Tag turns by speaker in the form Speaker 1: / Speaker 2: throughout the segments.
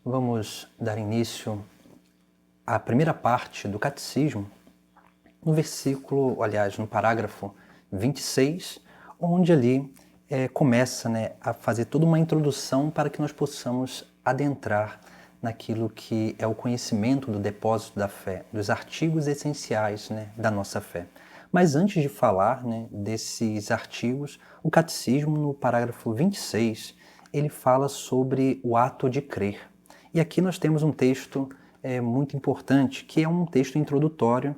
Speaker 1: Vamos dar início à primeira parte do Catecismo, no parágrafo 26, onde ali começa a fazer toda uma introdução para que nós possamos adentrar naquilo que é o conhecimento do depósito da fé, dos artigos essenciais da nossa fé. Mas antes de falar desses artigos, o Catecismo, no parágrafo 26, ele fala sobre o ato de crer. E aqui nós temos um texto muito importante, que é um texto introdutório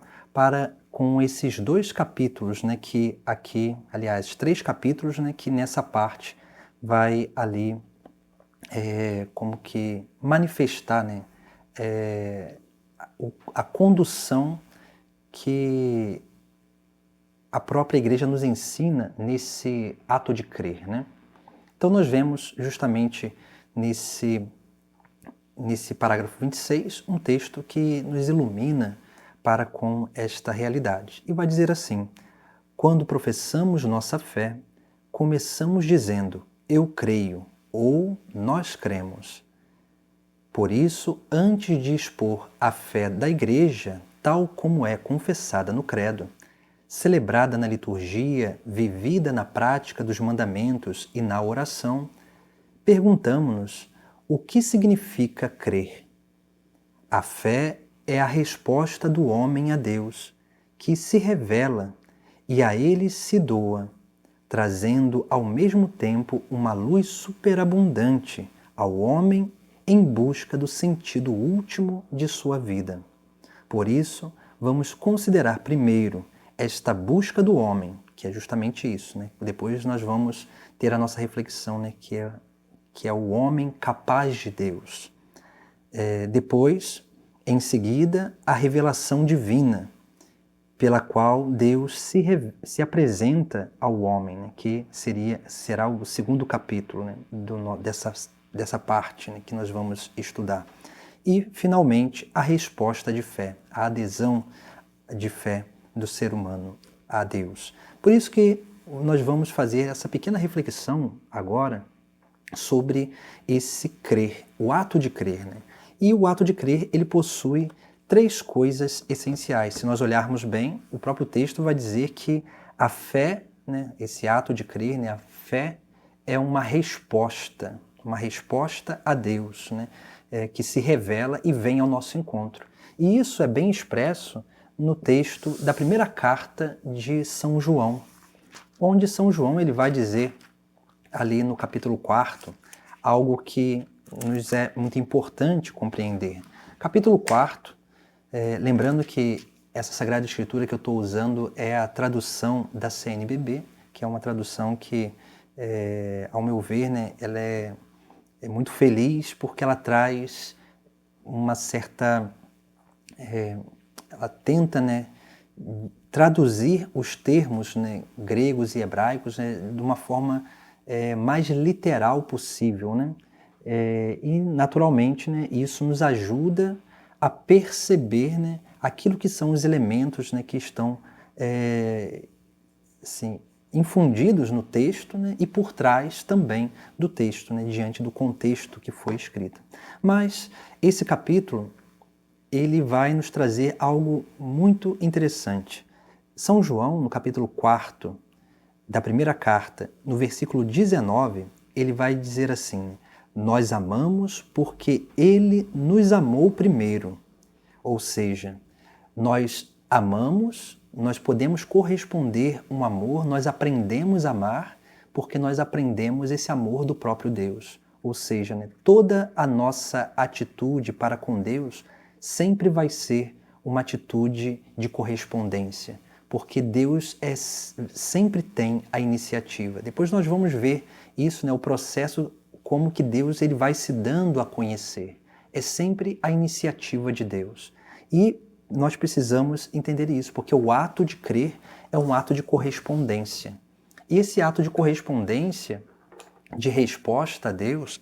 Speaker 1: com esses dois capítulos, que aqui, aliás, 3 capítulos, que nessa parte vai ali como que manifestar a condução que a própria Igreja nos ensina nesse ato de crer, Então nós vemos justamente nesse parágrafo 26 um texto que nos ilumina para com esta realidade. E vai dizer assim: quando professamos nossa fé, começamos dizendo eu creio ou nós cremos. Por isso, antes de expor a fé da Igreja, tal como é confessada no credo, celebrada na liturgia, vivida na prática dos mandamentos e na oração, perguntamos-nos o que significa crer. A fé é a resposta do homem a Deus, que se revela e a ele se doa, trazendo ao mesmo tempo uma luz superabundante ao homem em busca do sentido último de sua vida. Por isso, vamos considerar primeiro esta busca do homem, que é justamente isso. Depois nós vamos ter a nossa reflexão, que é o homem capaz de Deus. Depois, em seguida, a revelação divina, pela qual Deus se apresenta ao homem, que será o segundo capítulo dessa parte que nós vamos estudar. E, finalmente, a resposta de fé, a adesão de fé do ser humano a Deus. Por isso que nós vamos fazer essa pequena reflexão agora sobre esse crer, o ato de crer. E o ato de crer, ele possui 3 coisas essenciais. Se nós olharmos bem, o próprio texto vai dizer que a fé, esse ato de crer, a fé é uma resposta a Deus, que se revela e vem ao nosso encontro. E isso é bem expresso no texto da primeira carta de São João, onde São João ele vai dizer, ali no capítulo 4, algo que nos é muito importante compreender. Capítulo 4, lembrando que essa Sagrada Escritura que eu estou usando é a tradução da CNBB, que é uma tradução que, ao meu ver, ela é muito feliz porque ela traz uma certa... ela tenta traduzir os termos gregos e hebraicos de uma forma mais literal possível. E, naturalmente, isso nos ajuda a perceber aquilo que são os elementos que estão assim, infundidos no texto e por trás também do texto, diante do contexto que foi escrito. Mas esse capítulo ele vai nos trazer algo muito interessante. São João, no capítulo 4 da primeira carta, no versículo 19, ele vai dizer assim: nós amamos porque ele nos amou primeiro. Ou seja, nós amamos, nós podemos corresponder um amor, nós aprendemos a amar porque nós aprendemos esse amor do próprio Deus. Ou seja, toda a nossa atitude para com Deus sempre vai ser uma atitude de correspondência, porque Deus sempre tem a iniciativa. Depois nós vamos ver isso, o processo, como que Deus ele vai se dando a conhecer. É sempre a iniciativa de Deus. E nós precisamos entender isso, porque o ato de crer é um ato de correspondência. E esse ato de correspondência, de resposta a Deus,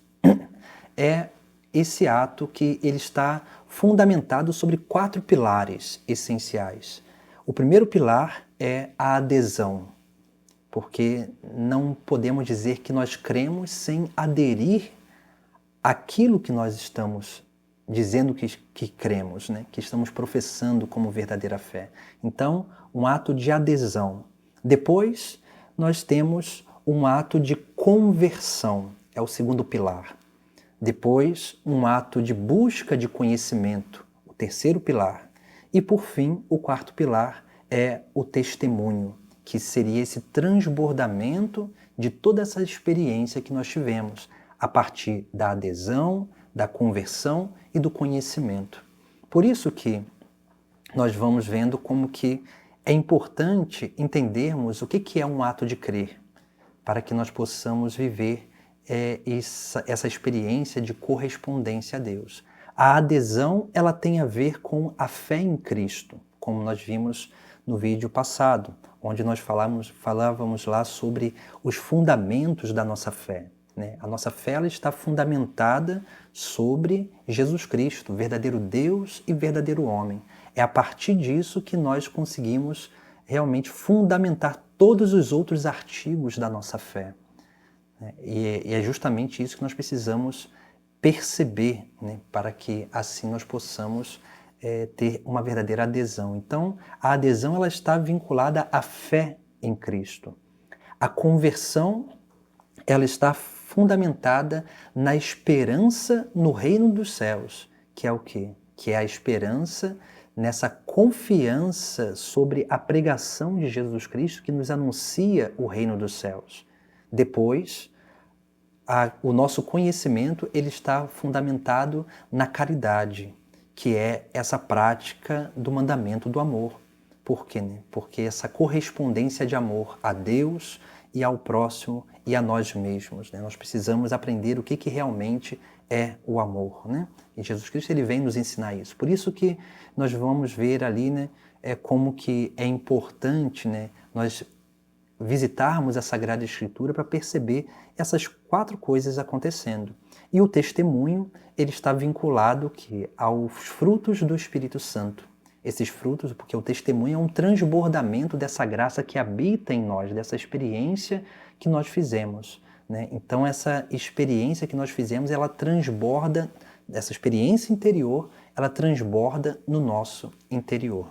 Speaker 1: é esse ato que ele está fundamentado sobre 4 pilares essenciais. O primeiro pilar é a adesão, porque não podemos dizer que nós cremos sem aderir aquilo que nós estamos dizendo que cremos, né? Que estamos professando como verdadeira fé. Então, um ato de adesão. Depois, nós temos um ato de conversão, é o segundo pilar. Depois, um ato de busca de conhecimento, o terceiro pilar. E, por fim, o quarto pilar é o testemunho, que seria esse transbordamento de toda essa experiência que nós tivemos, a partir da adesão, da conversão e do conhecimento. Por isso que nós vamos vendo como que é importante entendermos o que é um ato de crer, para que nós possamos viver essa experiência de correspondência a Deus. A adesão, ela tem a ver com a fé em Cristo, como nós vimos no vídeo passado, onde nós falávamos lá sobre os fundamentos da nossa fé. Né? A nossa fé ela está fundamentada sobre Jesus Cristo, verdadeiro Deus e verdadeiro homem. É a partir disso que nós conseguimos realmente fundamentar todos os outros artigos da nossa fé. E é justamente isso que nós precisamos perceber, né, para que assim nós possamos ter uma verdadeira adesão. Então, a adesão ela está vinculada à fé em Cristo. A conversão ela está fundamentada na esperança no reino dos céus, que é o quê? Que é a esperança nessa confiança sobre a pregação de Jesus Cristo que nos anuncia o reino dos céus. Depois, o nosso conhecimento ele está fundamentado na caridade, que é essa prática do mandamento do amor. Por quê? Né? Porque essa correspondência de amor a Deus e ao próximo e a nós mesmos. Né? Nós precisamos aprender o que realmente é o amor. Né? E Jesus Cristo ele vem nos ensinar isso. Por isso que nós vamos ver ali, né, como que é importante, né, nós visitarmos a Sagrada Escritura para perceber essas 4 coisas acontecendo. E o testemunho ele está vinculado aos frutos do Espírito Santo. Esses frutos, porque o testemunho é um transbordamento dessa graça que habita em nós, dessa experiência que nós fizemos. Né? Então essa experiência que nós fizemos, ela transborda, essa experiência interior, ela transborda no nosso interior.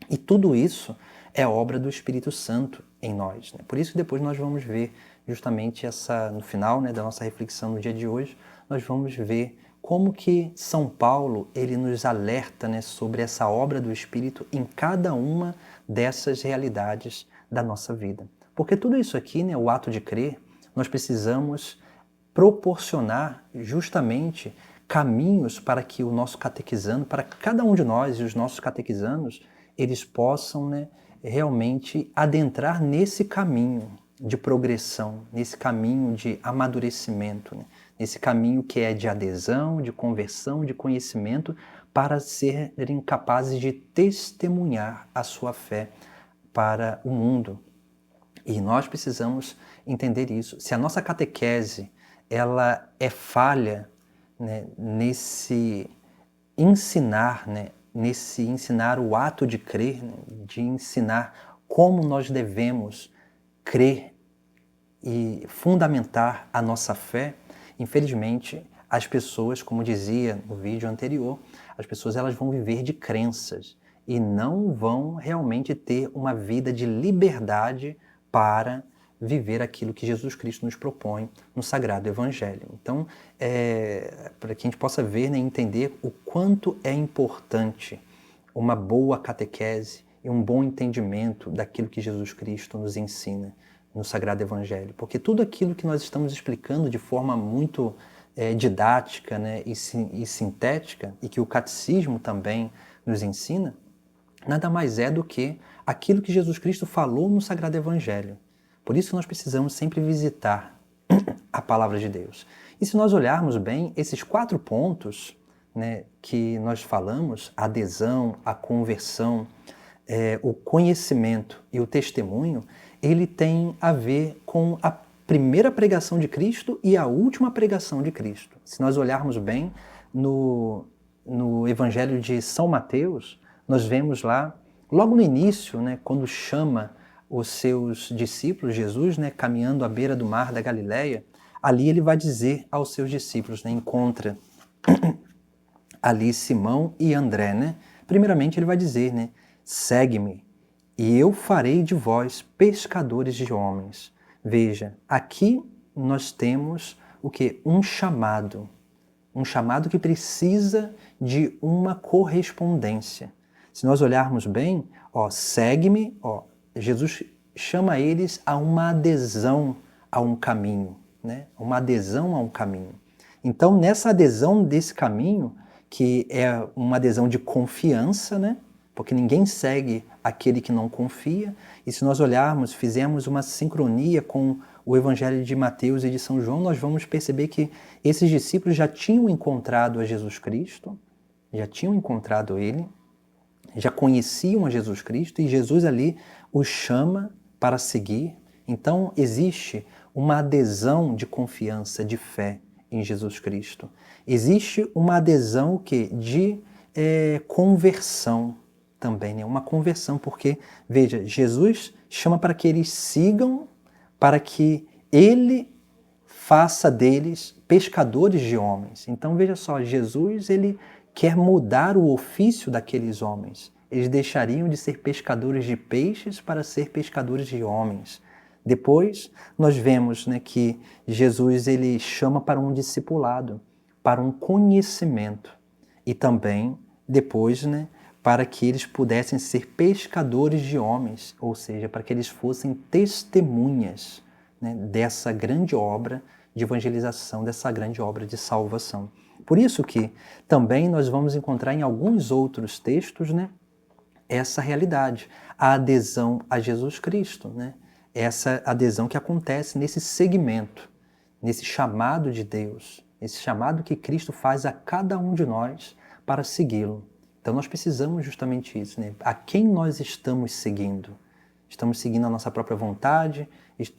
Speaker 1: E tudo isso é obra do Espírito Santo em nós. Né? Por isso que depois nós vamos ver justamente no final, né, da nossa reflexão no dia de hoje, nós vamos ver como que São Paulo ele nos alerta, né, sobre essa obra do Espírito em cada uma dessas realidades da nossa vida. Porque tudo isso aqui, né, o ato de crer, nós precisamos proporcionar justamente caminhos para que o nosso catequizando, para cada um de nós e os nossos catequizanos, eles possam, né, realmente adentrar nesse caminho de progressão, nesse caminho de amadurecimento, né? Nesse caminho que é de adesão, de conversão, de conhecimento, para serem capazes de testemunhar a sua fé para o mundo. E nós precisamos entender isso. Se a nossa catequese ela é falha, né, nesse ensinar, né, nesse ensinar o ato de crer, né, de ensinar como nós devemos crer e fundamentar a nossa fé, infelizmente, as pessoas, como dizia no vídeo anterior, as pessoas elas vão viver de crenças e não vão realmente ter uma vida de liberdade para viver aquilo que Jesus Cristo nos propõe no Sagrado Evangelho. Então, para que a gente possa ver, né, entender o quanto é importante uma boa catequese e um bom entendimento daquilo que Jesus Cristo nos ensina no Sagrado Evangelho. Porque tudo aquilo que nós estamos explicando de forma muito didática, né, e sintética, e que o catecismo também nos ensina, nada mais é do que aquilo que Jesus Cristo falou no Sagrado Evangelho. Por isso nós precisamos sempre visitar a Palavra de Deus. E se nós olharmos bem, esses 4 pontos, né, que nós falamos, a adesão, a conversão, o conhecimento e o testemunho, ele tem a ver com a primeira pregação de Cristo e a última pregação de Cristo. Se nós olharmos bem no Evangelho de São Mateus, nós vemos lá, logo no início, né, quando chama os seus discípulos, Jesus, né, caminhando à beira do mar da Galileia, ali ele vai dizer aos seus discípulos, né? Encontra ali Simão e André, né? Primeiramente ele vai dizer, né? Segue-me e eu farei de vós pescadores de homens. Veja, aqui nós temos o quê? Um chamado que precisa de uma correspondência. Se nós olharmos bem, ó, segue-me, ó, Jesus chama eles a uma adesão a um caminho, né? Uma adesão a um caminho. Então, nessa adesão desse caminho, que é uma adesão de confiança, né? Porque ninguém segue aquele que não confia. E se nós olharmos, fizermos uma sincronia com o Evangelho de Mateus e de São João, nós vamos perceber que esses discípulos já tinham encontrado a Jesus Cristo, já tinham encontrado Ele, já conheciam a Jesus Cristo e Jesus ali os chama para seguir. Então existe uma adesão de confiança, de fé em Jesus Cristo. Existe uma adesão de conversão também, né? Uma conversão, porque, veja, Jesus chama para que eles sigam, para que Ele faça deles pescadores de homens. Então veja só, Jesus ele quer mudar o ofício daqueles homens. Eles deixariam de ser pescadores de peixes para ser pescadores de homens. Depois nós vemos, né, que Jesus ele chama para um discipulado, para um conhecimento e também depois, né, para que eles pudessem ser pescadores de homens, ou seja, para que eles fossem testemunhas, né, dessa grande obra de evangelização, dessa grande obra de salvação. Por isso que também nós vamos encontrar em alguns outros textos, né, essa realidade, a adesão a Jesus Cristo, né? Essa adesão que acontece nesse segmento, nesse chamado de Deus, esse chamado que Cristo faz a cada um de nós para segui-lo. Então nós precisamos justamente isso, né? A quem nós estamos seguindo? Estamos seguindo a nossa própria vontade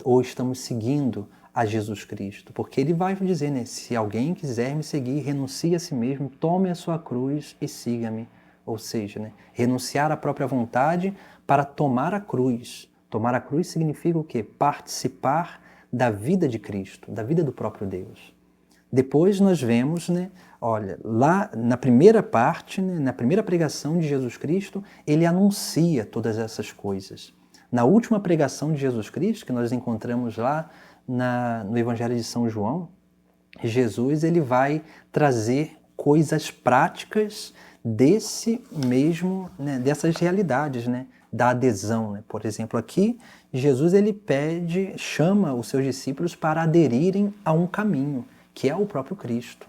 Speaker 1: ou estamos seguindo a Jesus Cristo? Porque ele vai dizer, né? Se alguém quiser me seguir, renuncie a si mesmo, tome a sua cruz e siga-me. Ou seja, né? Renunciar à própria vontade para tomar a cruz. Tomar a cruz significa o quê? Participar da vida de Cristo, da vida do próprio Deus. Depois nós vemos, né, olha, lá na primeira parte, né, na primeira pregação de Jesus Cristo, ele anuncia todas essas coisas. Na última pregação de Jesus Cristo, que nós encontramos lá no Evangelho de São João, Jesus ele vai trazer coisas práticas desse mesmo, né, dessas realidades, né, da adesão, né? Por exemplo, aqui Jesus ele chama os seus discípulos para aderirem a um caminho, que é o próprio Cristo,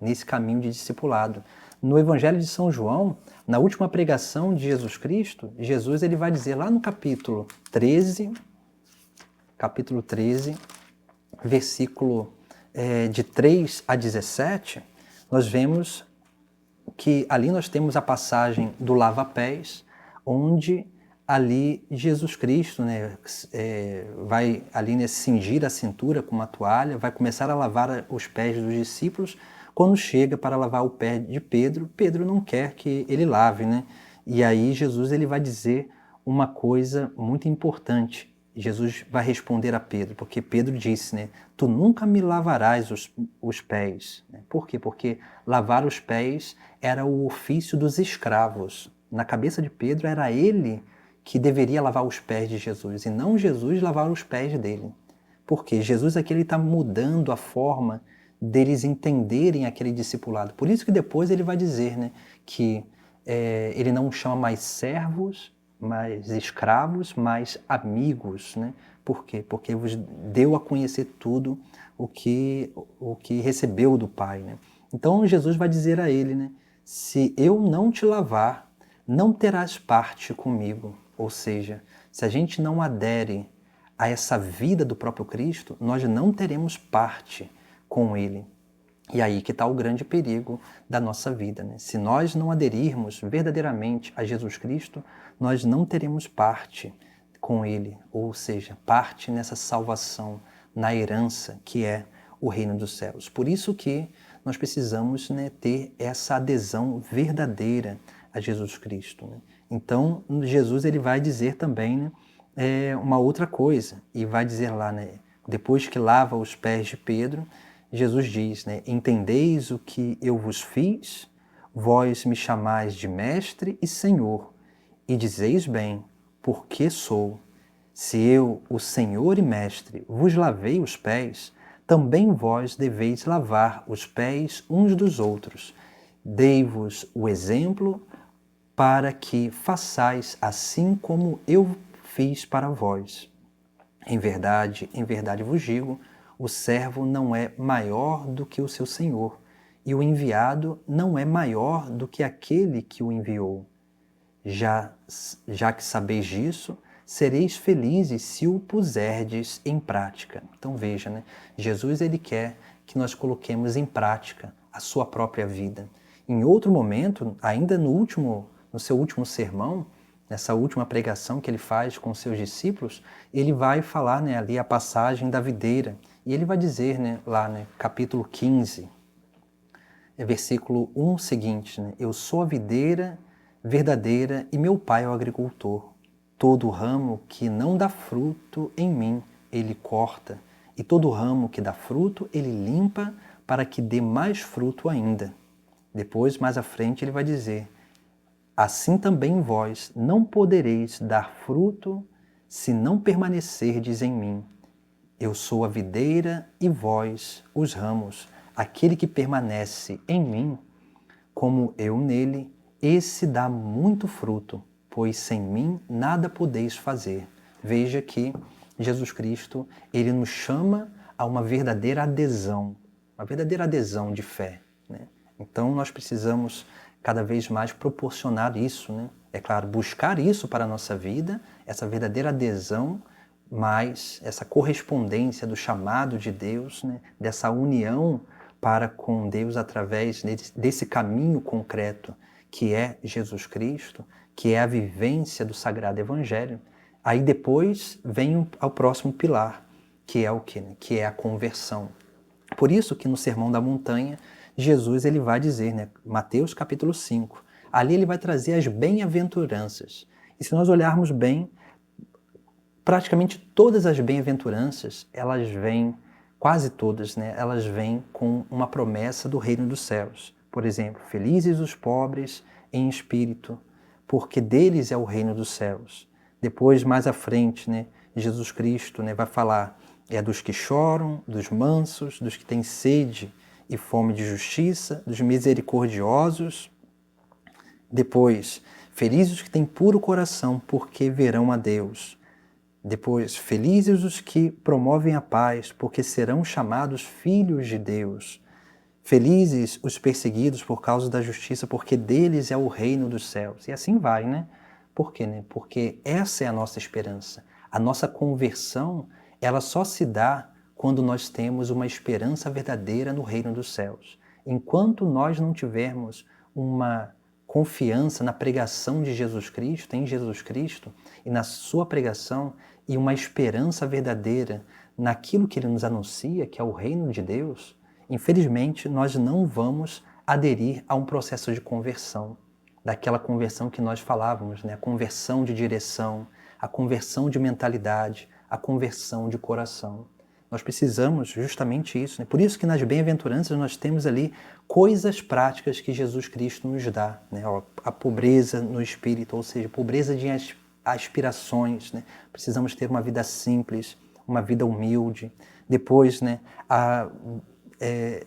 Speaker 1: nesse caminho de discipulado. No Evangelho de São João, na última pregação de Jesus Cristo, Jesus ele vai dizer lá no capítulo 13, versículo de 3 a 17, nós vemos que ali nós temos a passagem do lava-pés, onde ali Jesus Cristo, né, vai ali, né, cingir a cintura com uma toalha, vai começar a lavar os pés dos discípulos. Quando chega para lavar o pé de Pedro, Pedro não quer que ele lave, né? E aí Jesus ele vai dizer uma coisa muito importante. Jesus vai responder a Pedro, porque Pedro disse, né, tu nunca me lavarás os pés. Por quê? Porque lavar os pés era o ofício dos escravos. Na cabeça de Pedro era ele que deveria lavar os pés de Jesus, e não Jesus lavar os pés dele. Porque Jesus aqui está mudando a forma deles entenderem aquele discipulado. Por isso que depois ele vai dizer, né, que ele não chama mais servos, mais escravos, mais amigos, né? Por quê? Porque vos deu a conhecer tudo o que recebeu do Pai, né? Então Jesus vai dizer a ele, né? Se eu não te lavar, não terás parte comigo. Ou seja, se a gente não adere a essa vida do próprio Cristo, nós não teremos parte com Ele. E aí que está o grande perigo da nossa vida, né? Se nós não aderirmos verdadeiramente a Jesus Cristo, nós não teremos parte com Ele, ou seja, parte nessa salvação, na herança que é o reino dos céus. Por isso que nós precisamos, né, ter essa adesão verdadeira a Jesus Cristo, né? Então, Jesus ele vai dizer também, né, uma outra coisa, e vai dizer lá, né, Depois que lava os pés de Pedro, Jesus diz, né, entendeis o que eu vos fiz? Vós me chamais de mestre e senhor, e dizeis bem, porque sou. Se eu, o Senhor e Mestre, vos lavei os pés, também vós deveis lavar os pés uns dos outros. Dei-vos o exemplo para que façais assim como eu fiz para vós. Em verdade vos digo, o servo não é maior do que o seu senhor, e o enviado não é maior do que aquele que o enviou. Já que sabeis disso, sereis felizes se o puserdes em prática. Então veja, né? Jesus ele quer que nós coloquemos em prática a sua própria vida. Em outro momento, ainda no seu último sermão, nessa última pregação que ele faz com seus discípulos, ele vai falar, né, ali a passagem da videira. E ele vai dizer, né, lá, né, capítulo 15, versículo 1 seguinte, né, eu sou a videira verdadeira e meu pai é o agricultor. Todo ramo que não dá fruto em mim, ele corta, e todo ramo que dá fruto, ele limpa para que dê mais fruto ainda. Depois, mais à frente, ele vai dizer, assim também vós não podereis dar fruto se não permanecerdes em mim. Eu sou a videira e vós os ramos. Aquele que permanece em mim, como eu nele, esse dá muito fruto, pois sem mim nada podeis fazer. Veja que Jesus Cristo, ele nos chama a uma verdadeira adesão de fé, né? Então nós precisamos cada vez mais proporcionar isso, né? É claro, buscar isso para a nossa vida, essa verdadeira adesão, mas essa correspondência do chamado de Deus, né? Dessa união para com Deus através desse caminho concreto que é Jesus Cristo, que é a vivência do Sagrado Evangelho. Aí depois vem ao próximo pilar, que é o quê? Que é a conversão. Por isso que no Sermão da Montanha, Jesus ele vai dizer, né, Mateus capítulo 5, ali ele vai trazer as bem-aventuranças. E se nós olharmos bem, praticamente todas as bem-aventuranças, elas vêm, quase todas, né, elas vêm com uma promessa do reino dos céus. Por exemplo, felizes os pobres em espírito, porque deles é o reino dos céus. Depois, mais à frente, né, Jesus Cristo, né, vai falar dos que choram, dos mansos, dos que têm sede e fome de justiça, dos misericordiosos. Depois, felizes os que têm puro coração, porque verão a Deus. Depois, felizes os que promovem a paz, porque serão chamados filhos de Deus. Felizes os perseguidos por causa da justiça, porque deles é o reino dos céus. E assim vai, né? Por quê, né? Porque essa é a nossa esperança. A nossa conversão, ela só se dá quando nós temos uma esperança verdadeira no reino dos céus. Enquanto nós não tivermos uma confiança na pregação de Jesus Cristo, em Jesus Cristo, e na sua pregação, e uma esperança verdadeira naquilo que ele nos anuncia, que é o reino de Deus, infelizmente nós não vamos aderir a um processo de conversão, daquela conversão que nós falávamos, né? A conversão de direção, a conversão de mentalidade, a conversão de coração. Nós precisamos justamente isso, né? Por isso que nas bem-aventuranças nós temos ali coisas práticas que Jesus Cristo nos dá, né? A pobreza no espírito, ou seja, pobreza de aspirações, né? Precisamos ter uma vida simples, uma vida humilde. Depois, né,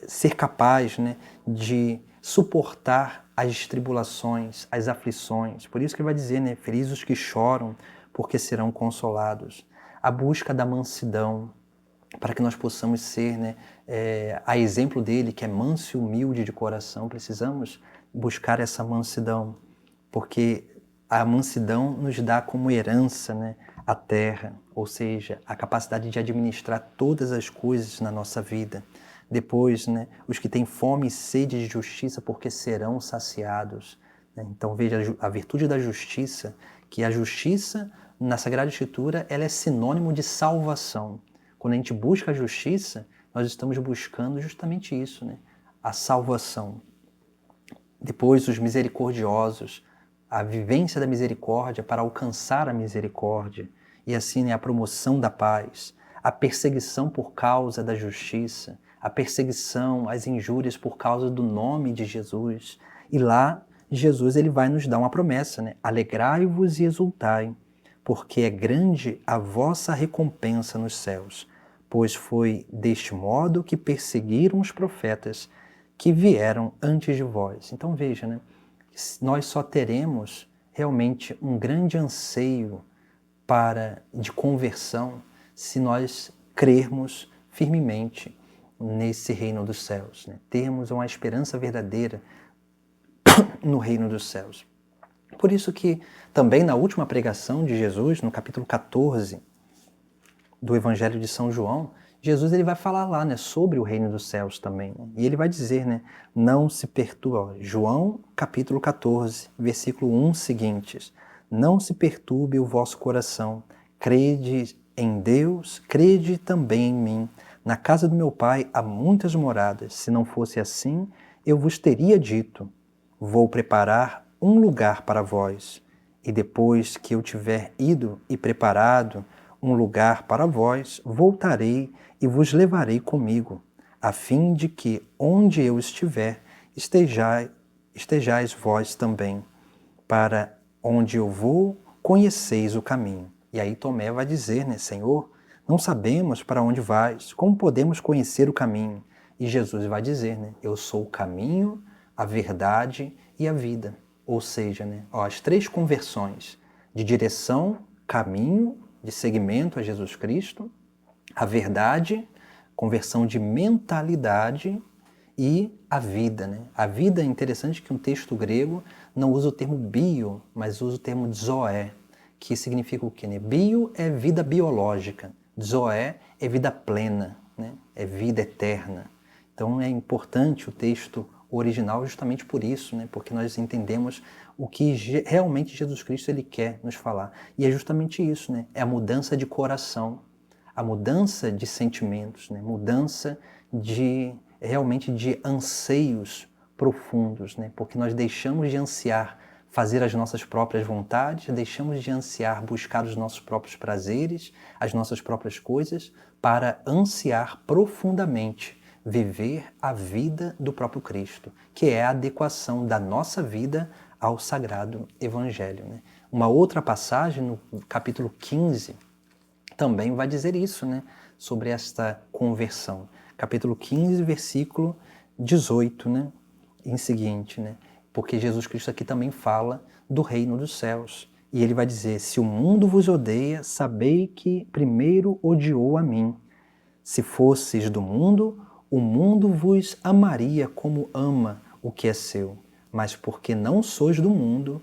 Speaker 1: ser capaz, né, de suportar as tribulações, as aflições. Por isso que ele vai dizer, né, felizes os que choram, porque serão consolados. A busca da mansidão, para que nós possamos ser, né, a exemplo dele, que é manso e humilde de coração. Precisamos buscar essa mansidão, porque a mansidão nos dá como herança, né, a terra, ou seja, a capacidade de administrar todas as coisas na nossa vida. Depois, né, os que têm fome e sede de justiça, porque serão saciados. Né? Então veja a virtude da justiça, que a justiça na Sagrada Escritura ela é sinônimo de salvação. Quando a gente busca a justiça, nós estamos buscando justamente isso, né? A salvação. Depois, os misericordiosos, a vivência da misericórdia para alcançar a misericórdia, e assim, né, a promoção da paz, a perseguição por causa da justiça, a perseguição, as injúrias por causa do nome de Jesus. E lá, Jesus ele vai nos dar uma promessa, né? Alegrai-vos e exultai, porque é grande a vossa recompensa nos céus, pois foi deste modo que perseguiram os profetas que vieram antes de vós. Então veja, né? Nós só teremos realmente um grande anseio de conversão se nós crermos firmemente nesse reino dos céus, né? Termos uma esperança verdadeira no reino dos céus. Por isso que também na última pregação de Jesus, no capítulo 14 do Evangelho de São João, Jesus ele vai falar lá, né, sobre o reino dos céus também. Né? E ele vai dizer, né, não se perturbe, João capítulo 14, versículo 1 seguintes, não se perturbe o vosso coração, crede em Deus, crede também em mim. Na casa do meu pai há muitas moradas, se não fosse assim, eu vos teria dito, vou preparar um lugar para vós, e depois que eu tiver ido e preparado um lugar para vós, voltarei e vos levarei comigo, a fim de que onde eu estiver, estejais vós também. Para onde eu vou, conheceis o caminho. E aí Tomé vai dizer, né, Senhor, não sabemos para onde vais, como podemos conhecer o caminho? E Jesus vai dizer, né, eu sou o caminho, a verdade e a vida. Ou seja, né, as três conversões de direção, caminho, de seguimento a Jesus Cristo, a verdade, conversão de mentalidade e a vida. Né? A vida é interessante que um texto grego não usa o termo bio, mas usa o termo zoé, que significa o quê? Né? Bio é vida biológica, zoé é vida plena, né? É vida eterna. Então é importante o texto original justamente por isso, né? Porque nós entendemos o que realmente Jesus Cristo ele quer nos falar. E é justamente isso, né? É a mudança de coração, a mudança de sentimentos, né? Mudança realmente de anseios profundos, né? Porque nós deixamos de ansiar fazer as nossas próprias vontades, deixamos de ansiar buscar os nossos próprios prazeres, as nossas próprias coisas, para ansiar profundamente viver a vida do próprio Cristo, que é a adequação da nossa vida ao Sagrado Evangelho. Né? Uma outra passagem, no capítulo 15, também vai dizer isso, né? Sobre esta conversão. Capítulo 15, versículo 18, né? Em seguinte, né? Porque Jesus Cristo aqui também fala do reino dos céus. E ele vai dizer, se o mundo vos odeia, sabei que primeiro odiou a mim. Se fosseis do mundo, o mundo vos amaria como ama o que é seu. Mas porque não sois do mundo,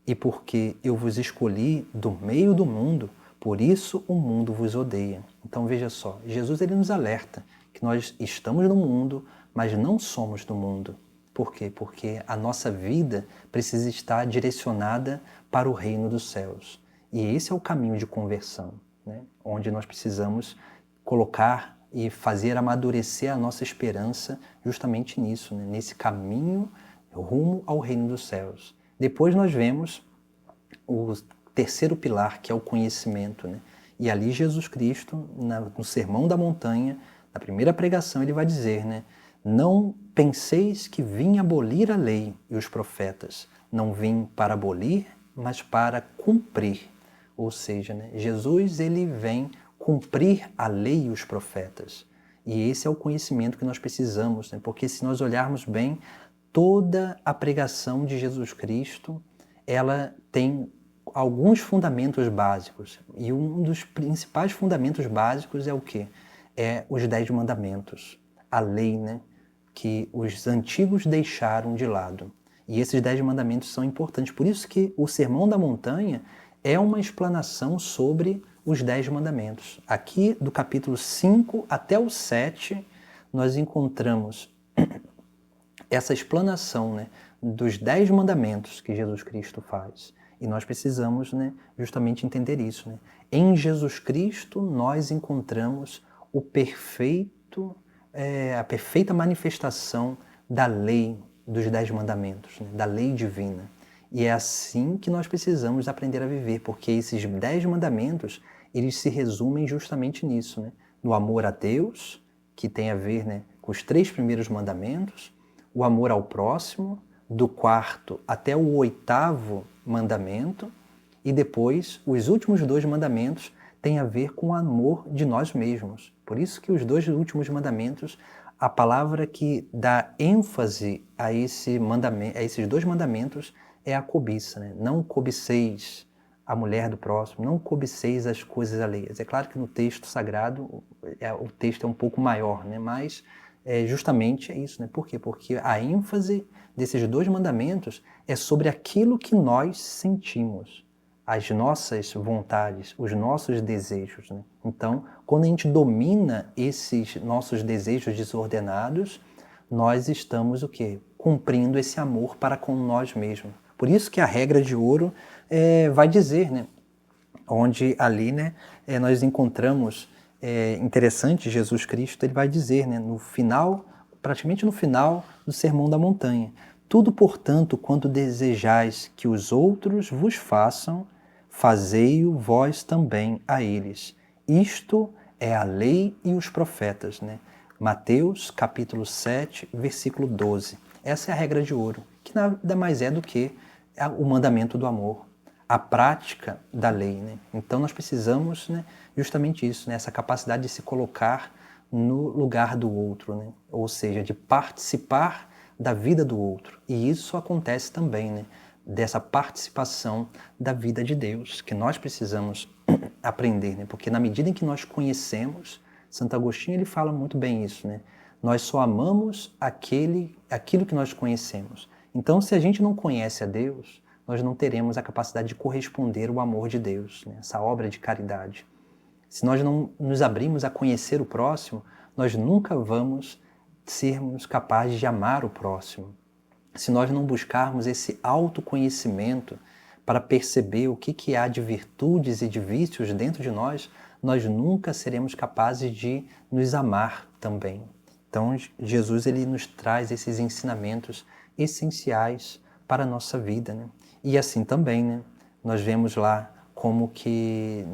Speaker 1: e porque eu vos escolhi do meio do mundo, por isso o mundo vos odeia. Então veja só, Jesus ele nos alerta que nós estamos no mundo, mas não somos do mundo. Por quê? Porque a nossa vida precisa estar direcionada para o reino dos céus. E esse é o caminho de conversão, né? Onde nós precisamos colocar e fazer amadurecer a nossa esperança justamente nisso, né? Nesse caminho rumo ao reino dos céus. Depois nós vemos o terceiro pilar, que é o conhecimento, né? E ali Jesus Cristo, no Sermão da Montanha, na primeira pregação, ele vai dizer, né? Não penseis que vim abolir a lei e os profetas. Não vim para abolir, mas para cumprir. Ou seja, né? Jesus ele vem cumprir a lei e os profetas. E esse é o conhecimento que nós precisamos, né? Porque se nós olharmos bem, toda a pregação de Jesus Cristo, ela tem alguns fundamentos básicos. E um dos principais fundamentos básicos é o quê? É os 10 mandamentos. A lei, né? Que os antigos deixaram de lado. E esses 10 mandamentos são importantes. Por isso que o Sermão da Montanha é uma explanação sobre os 10 mandamentos. Aqui, do capítulo 5 até o 7, nós encontramos essa explanação, né, dos 10 mandamentos que Jesus Cristo faz. E nós precisamos, né, justamente entender isso. Né? Em Jesus Cristo, nós encontramos o a perfeita manifestação da lei dos 10 mandamentos, né, da lei divina. E é assim que nós precisamos aprender a viver, porque esses 10 mandamentos, eles se resumem justamente nisso, né? No amor a Deus, que tem a ver, né, com os 3 primeiros mandamentos, o amor ao próximo, do 4º até o 8º mandamento, e depois os últimos 2 mandamentos têm a ver com o amor de nós mesmos. Por isso que os 2 últimos mandamentos, a palavra que dá ênfase a esses 2 mandamentos é a cobiça, né? Não cobiceis a mulher do próximo, não cobiceis as coisas alheias. É claro que no texto sagrado o texto é um pouco maior, né? Mas justamente é isso, né? Por quê? Porque a ênfase desses 2 mandamentos é sobre aquilo que nós sentimos, as nossas vontades, os nossos desejos, né? Então, quando a gente domina esses nossos desejos desordenados, nós estamos o quê? Cumprindo esse amor para com nós mesmos. Por isso que a regra de ouro vai dizer, né? Onde ali, né, nós encontramos, interessante, Jesus Cristo, ele vai dizer, né, no final, praticamente no final do Sermão da Montanha: tudo, portanto, quanto desejais que os outros vos façam, fazei-o vós também a eles. Isto é a lei e os profetas, né? Mateus, capítulo 7, versículo 12. Essa é a regra de ouro, que nada mais é do que o mandamento do amor, a prática da lei, né? Então nós precisamos, né, justamente isso, né, essa capacidade de se colocar no lugar do outro, né? Ou seja, de participar da vida do outro. E isso acontece também, né, dessa participação da vida de Deus, que nós precisamos aprender, né? Porque na medida em que nós conhecemos, Santo Agostinho ele fala muito bem isso, né? Nós só amamos aquilo que nós conhecemos. Então, se a gente não conhece a Deus, nós não teremos a capacidade de corresponder ao amor de Deus, né? Essa obra de caridade. Se nós não nos abrirmos a conhecer o próximo, nós nunca vamos sermos capazes de amar o próximo. Se nós não buscarmos esse autoconhecimento para perceber o que há de virtudes e de vícios dentro de nós, nós nunca seremos capazes de nos amar também. Então, Jesus ele nos traz esses ensinamentos essenciais para a nossa vida, né? E assim também, né? Nós vemos lá como que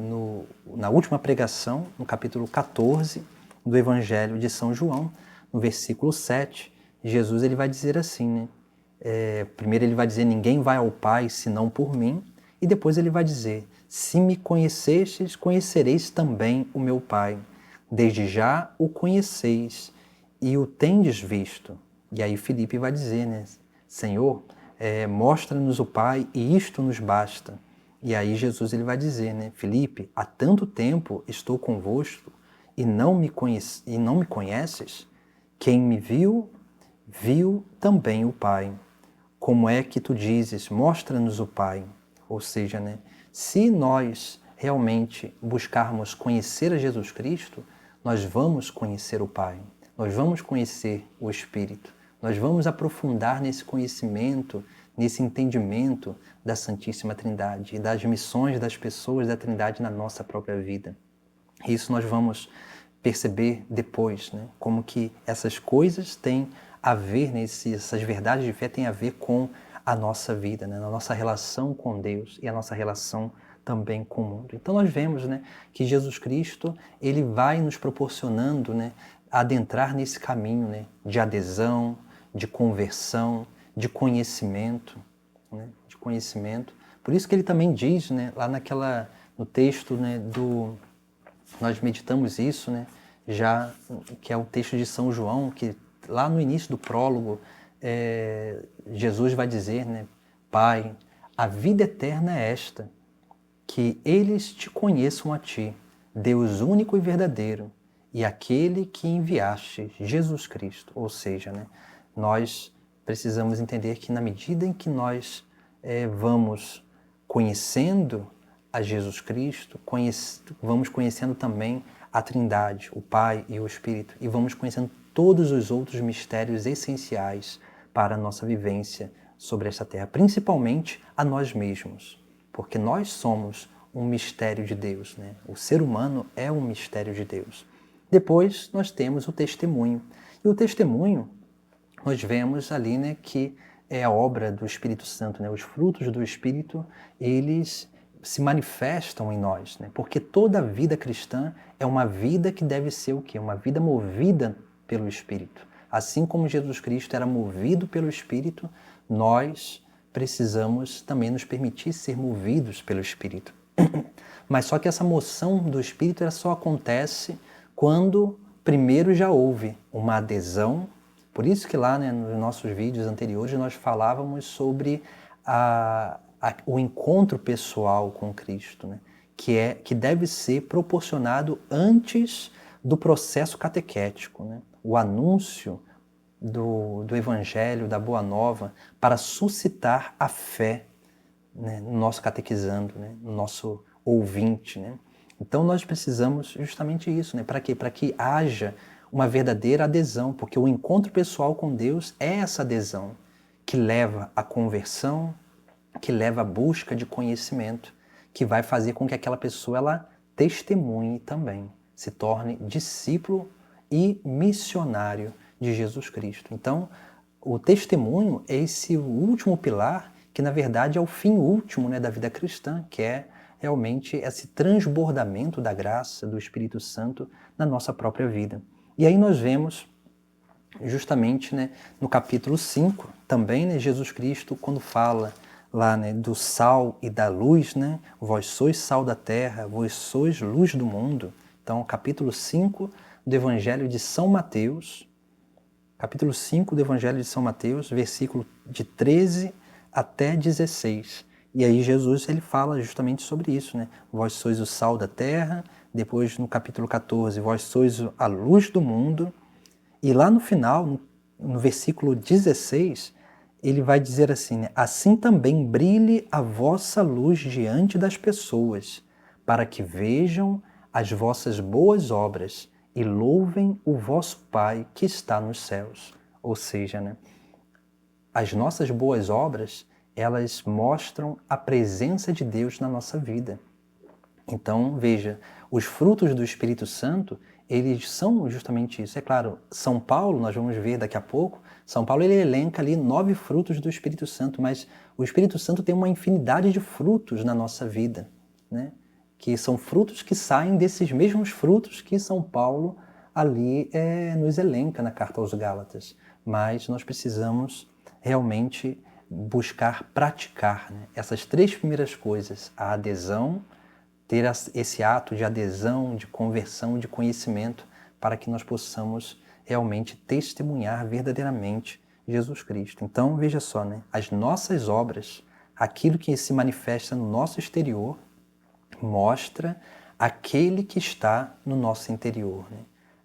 Speaker 1: na última pregação, no capítulo 14 do Evangelho de São João, no versículo 7, Jesus ele vai dizer assim, né? Primeiro ele vai dizer: ninguém vai ao Pai senão por mim, e depois ele vai dizer: se me conhecestes, conhecereis também o meu Pai. Desde já o conheceis e o tendes visto. E aí Filipe vai dizer, né? Senhor, mostra-nos o Pai e isto nos basta. E aí Jesus ele vai dizer, né? Filipe, há tanto tempo estou convosco e não me conheces? Quem me viu, viu também o Pai. Como é que tu dizes, mostra-nos o Pai? Ou seja, né, se nós realmente buscarmos conhecer a Jesus Cristo, nós vamos conhecer o Pai, nós vamos conhecer o Espírito, nós vamos aprofundar nesse conhecimento, nesse entendimento da Santíssima Trindade e das missões das pessoas da Trindade na nossa própria vida. Isso nós vamos perceber depois, né, como que essas coisas têm a ver, né, essas verdades de fé têm a ver com a nossa vida, né, a nossa relação com Deus e a nossa relação também com o mundo. Então nós vemos, né, que Jesus Cristo ele vai nos proporcionando, né, adentrar nesse caminho, né, de adesão, de conversão, de conhecimento, né, de conhecimento. Por isso que ele também diz, né, lá no texto, né, nós meditamos isso, né, já que é o texto de São João, que lá no início do prólogo, Jesus vai dizer, né, Pai, a vida eterna é esta, que eles te conheçam a ti, Deus único e verdadeiro, e aquele que enviaste, Jesus Cristo. Ou seja, né, nós precisamos entender que na medida em que nós vamos conhecendo a Jesus Cristo, vamos conhecendo também a Trindade, o Pai e o Espírito, e vamos conhecendo todos os outros mistérios essenciais para a nossa vivência sobre esta terra, principalmente a nós mesmos, porque nós somos um mistério de Deus, né? O ser humano é um mistério de Deus. Depois nós temos o testemunho, e o testemunho nós vemos ali, né, que é a obra do Espírito Santo, né? Os frutos do Espírito, eles se manifestam em nós, né? Porque toda vida cristã é uma vida que deve ser o quê? Uma vida movida pelo Espírito. Assim como Jesus Cristo era movido pelo Espírito, nós precisamos também nos permitir ser movidos pelo Espírito. Mas só que essa moção do Espírito ela só acontece quando primeiro já houve uma adesão. Por isso que lá, né, nos nossos vídeos anteriores nós falávamos sobre o encontro pessoal com Cristo, né, que deve ser proporcionado antes do processo catequético, né, o anúncio do Evangelho, da Boa Nova, para suscitar a fé, né, no nosso catequizando, né, no nosso ouvinte, né? Então nós precisamos justamente isso, né? Para quê? Para que haja uma verdadeira adesão, porque o encontro pessoal com Deus é essa adesão que leva à conversão, que leva à busca de conhecimento, que vai fazer com que aquela pessoa ela testemunhe também, se torne discípulo e missionário de Jesus Cristo. Então, o testemunho é esse último pilar que, na verdade, é o fim último, né, da vida cristã, que é realmente esse transbordamento da graça do Espírito Santo na nossa própria vida. E aí nós vemos justamente, né, no capítulo 5, também, né, Jesus Cristo, quando fala lá, né, do sal e da luz, né, vós sois sal da terra, vós sois luz do mundo. Então, capítulo 5 do Evangelho de São Mateus, capítulo 5 do Evangelho de São Mateus, versículo de 13 até 16. E aí Jesus ele fala justamente sobre isso, né? Vós sois o sal da terra, depois no capítulo 14, vós sois a luz do mundo. E lá no final, no versículo 16, ele vai dizer assim, né? Assim também brilhe a vossa luz diante das pessoas, para que vejam as vossas boas obras e louvem o vosso Pai que está nos céus. Ou seja, né? As nossas boas obras, elas mostram a presença de Deus na nossa vida. Então, veja, os frutos do Espírito Santo, eles são justamente isso. É claro, São Paulo, nós vamos ver daqui a pouco, São Paulo ele elenca ali 9 frutos do Espírito Santo, mas o Espírito Santo tem uma infinidade de frutos na nossa vida, né? Que são frutos que saem desses mesmos frutos que São Paulo ali nos elenca na Carta aos Gálatas. Mas nós precisamos realmente buscar praticar, né, essas 3 primeiras coisas, a adesão, ter esse ato de adesão, de conversão, de conhecimento, para que nós possamos realmente testemunhar verdadeiramente Jesus Cristo. Então, veja só, né, as nossas obras, aquilo que se manifesta no nosso exterior, mostra aquele que está no nosso interior, né?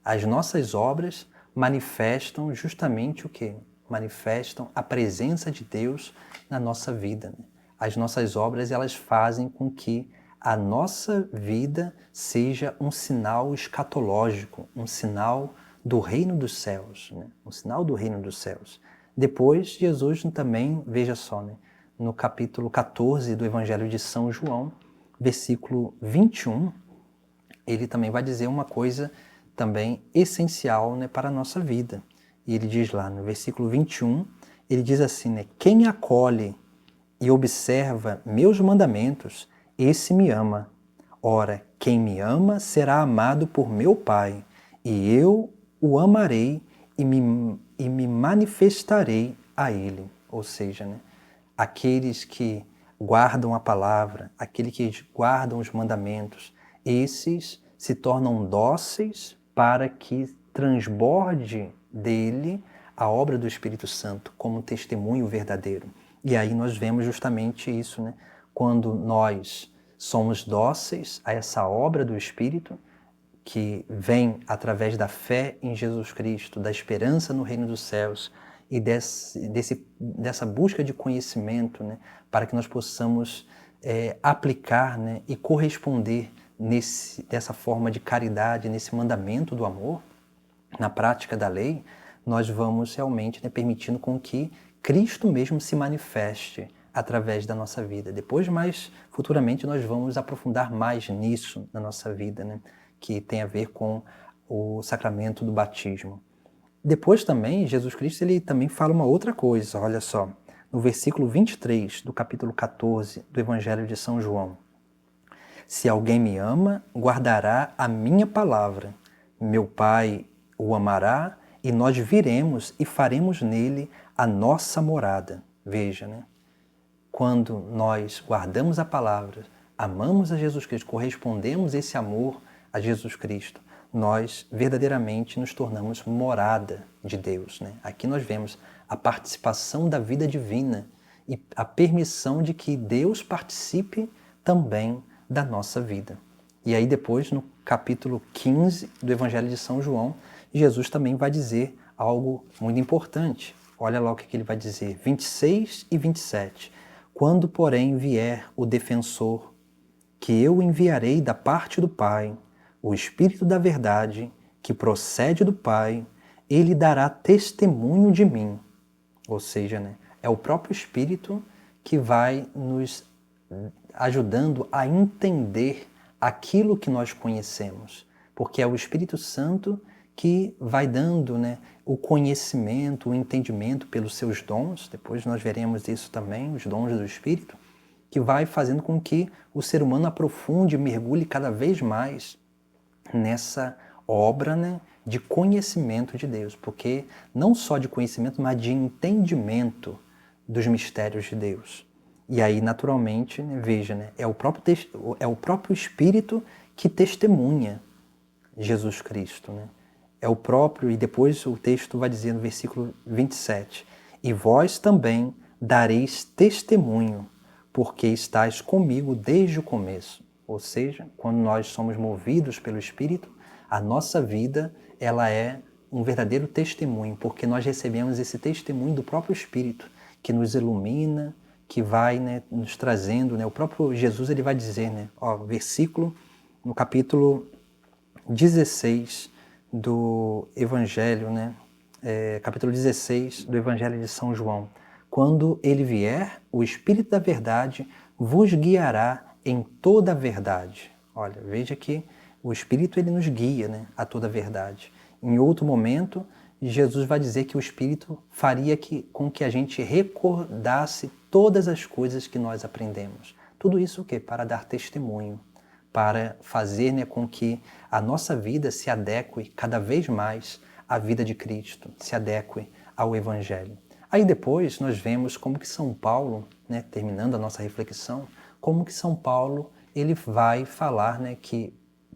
Speaker 1: As nossas obras manifestam justamente o quê? Manifestam a presença de Deus na nossa vida, né? As nossas obras, elas fazem com que a nossa vida seja um sinal escatológico, um sinal do reino dos céus, né? Um sinal do reino dos céus. Depois, Jesus também, veja só, né? No capítulo 14 do Evangelho de São João, versículo 21, ele também vai dizer uma coisa também essencial, né, para a nossa vida. E ele diz lá no versículo 21, ele diz assim, né, quem acolhe e observa meus mandamentos, esse me ama. Ora, quem me ama será amado por meu Pai, e eu o amarei e me manifestarei a ele. Ou seja, né, aqueles que guardam a palavra, aqueles que guardam os mandamentos, esses se tornam dóceis para que transborde dele a obra do Espírito Santo como testemunho verdadeiro. E aí nós vemos justamente isso, né? Quando nós somos dóceis a essa obra do Espírito, que vem através da fé em Jesus Cristo, da esperança no reino dos céus e dessa busca de conhecimento, né, para que nós possamos aplicar, né, e corresponder dessa forma de caridade, nesse mandamento do amor, na prática da lei, nós vamos realmente, né, permitindo com que Cristo mesmo se manifeste através da nossa vida. Depois, mais futuramente, nós vamos aprofundar mais nisso na nossa vida, né, que tem a ver com o sacramento do batismo. Depois também, Jesus Cristo ele também fala uma outra coisa, olha só, no versículo 23 do capítulo 14 do Evangelho de São João. Se alguém me ama, guardará a minha palavra. Meu Pai o amará e nós viremos e faremos nele a nossa morada. Veja, né? Quando nós guardamos a palavra, amamos a Jesus Cristo, correspondemos esse amor a Jesus Cristo, nós verdadeiramente nos tornamos morada de Deus, né? Aqui nós vemos a participação da vida divina e a permissão de que Deus participe também da nossa vida. E aí depois, no capítulo 15 do Evangelho de São João, Jesus também vai dizer algo muito importante. Olha lá o que ele vai dizer, 26 e 27. Quando, porém, vier o defensor, que eu enviarei da parte do Pai, o Espírito da verdade, que procede do Pai, ele dará testemunho de mim. Ou seja, né, é o próprio Espírito que vai nos ajudando a entender aquilo que nós conhecemos, porque é o Espírito Santo que vai dando, né, o conhecimento, o entendimento pelos seus dons, depois nós veremos isso também, os dons do Espírito, que vai fazendo com que o ser humano aprofunde e mergulhe cada vez mais nessa obra, né, de conhecimento de Deus, porque não só de conhecimento, mas de entendimento dos mistérios de Deus. E aí, naturalmente, né, veja, né, é o próprio Espírito que testemunha Jesus Cristo, né? É o próprio, e depois o texto vai dizer no versículo 27, e vós também dareis testemunho, porque estáis comigo desde o começo. Ou seja, quando nós somos movidos pelo Espírito, a nossa vida ela é um verdadeiro testemunho, porque nós recebemos esse testemunho do próprio Espírito, que nos ilumina, que vai, né, nos trazendo, né, o próprio Jesus ele vai dizer, né, ó, versículo no capítulo 16 do Evangelho, né, capítulo 16 do Evangelho de São João. Quando ele vier, o Espírito da verdade vos guiará em toda a verdade. Olha, veja que o Espírito ele nos guia, né, a toda a verdade. Em outro momento, Jesus vai dizer que o Espírito faria com que a gente recordasse todas as coisas que nós aprendemos. Tudo isso o quê? Para dar testemunho, para fazer, né, com que a nossa vida se adeque cada vez mais à vida de Cristo, se adeque ao Evangelho. Aí depois nós vemos como que São Paulo, né, terminando a nossa reflexão, como que São Paulo ele vai falar, né, que